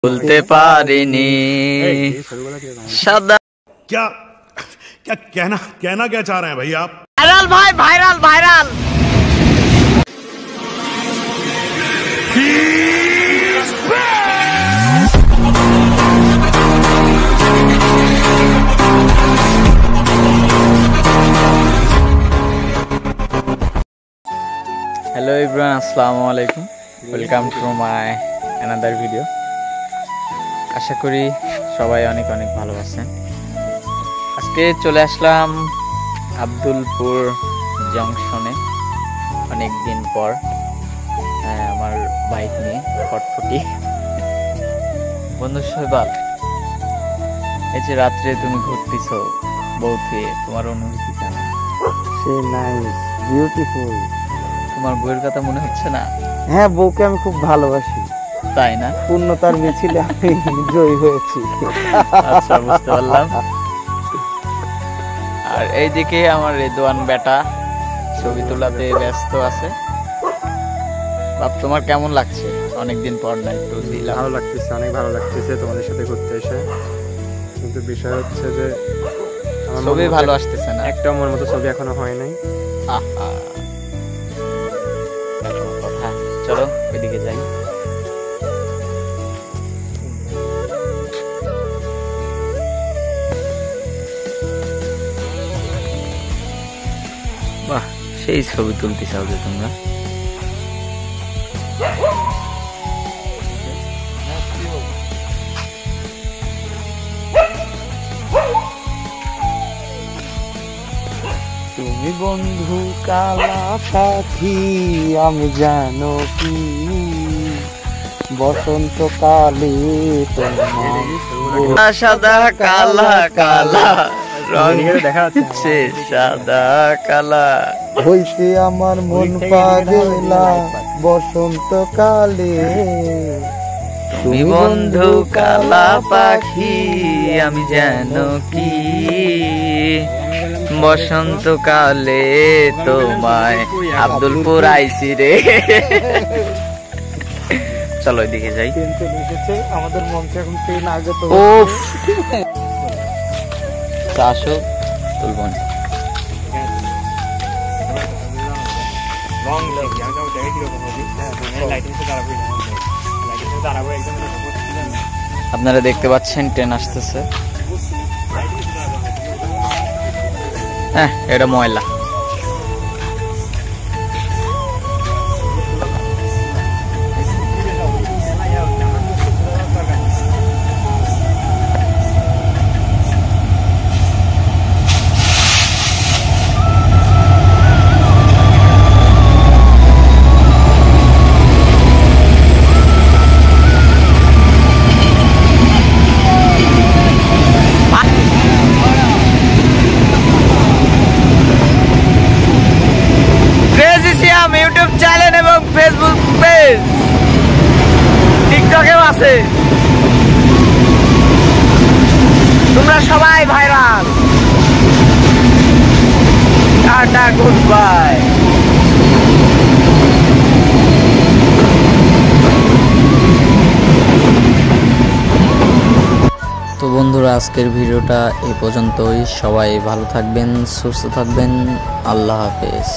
বলতে পারিনি সাদা क्या क्या कहना क्या चाह रहे हैं भाई आप? ভাইরাল ভাই ভাইরাল ভাইরাল হ্যালো এভরিওয়ান, আসসালামু আলাইকুম। Welcome to my another video. আশা করি সবাই অনেক অনেক ভালো আছেন। আজকে চলে আসলাম আব্দুলপুর জংশনে অনেক দিন পর, আমার বাইক নিয়ে ফটফটি। বন্ধু শৈবাল, এই যে রাত্রে তুমি ঘুরতেছ বউকে, তোমার অনুভূতি কেমন? সে নাইস, বিউটিফুল। তোমার বউয়ের কথা মনে হচ্ছে না? হ্যাঁ, বউকে আমি খুব ভালোবাসি। তাই না? পূর্ণতার মিছিলে আমি জয়ী হয়েছি। আচ্ছা, বুঝতে পারলাম। আর এইদিকে আমার রেদওয়ান বেটা ছবি তোলাতে ব্যস্ত আছে। বাপ, তোমার কেমন লাগছে? অনেকদিন পর না একটু দিলাম। ভালো লাগতেছে, অনেক ভালো লাগতেছে তোমাদের সাথে ঘুরতে এসে। কিন্তু বিষয় হচ্ছে যে ছবি ভালো আসতেছে না, একটা আমার মতো ছবি এখনো হয় নাই। আহা, কথা। চলো ওইদিকে যাই। বাহ, সেই ছবি তুলতে চাও যে তোমরা। তুমি বন্ধু কালা সাথী, আমি জানো কি বসন্তকালে তোমার সাদা কালা কালা রং দেখা যাচ্ছে, সাদা কালা হইতে আমার মন পাগলা বসন্তকালে। তুমি বন্ধু কালা পাখি, আমি জানো কি বসন্তকালে তোমায় আব্দুলপুর আইসি রে। চলো এদিকে যাই। আমাদের মঞ্চে এখন ট্রেন আগে তো। ওফ, আসো তুলব না। আপনারা দেখতে পাচ্ছেন ট্রেন আসতেছে। হ্যাঁ, এটা ময়লা। ইউটিউব চ্যানেল এবং ফেসবুক পেজ, টিকটকেও আছে। তোমরা সবাই ভাইরাল। Tata, good bye. তো বন্ধুরা, আজকের ভিডিওটা এই পর্যন্তই। সবাই ভালো থাকবেন, সুস্থ থাকবেন। আল্লাহ হাফেজ।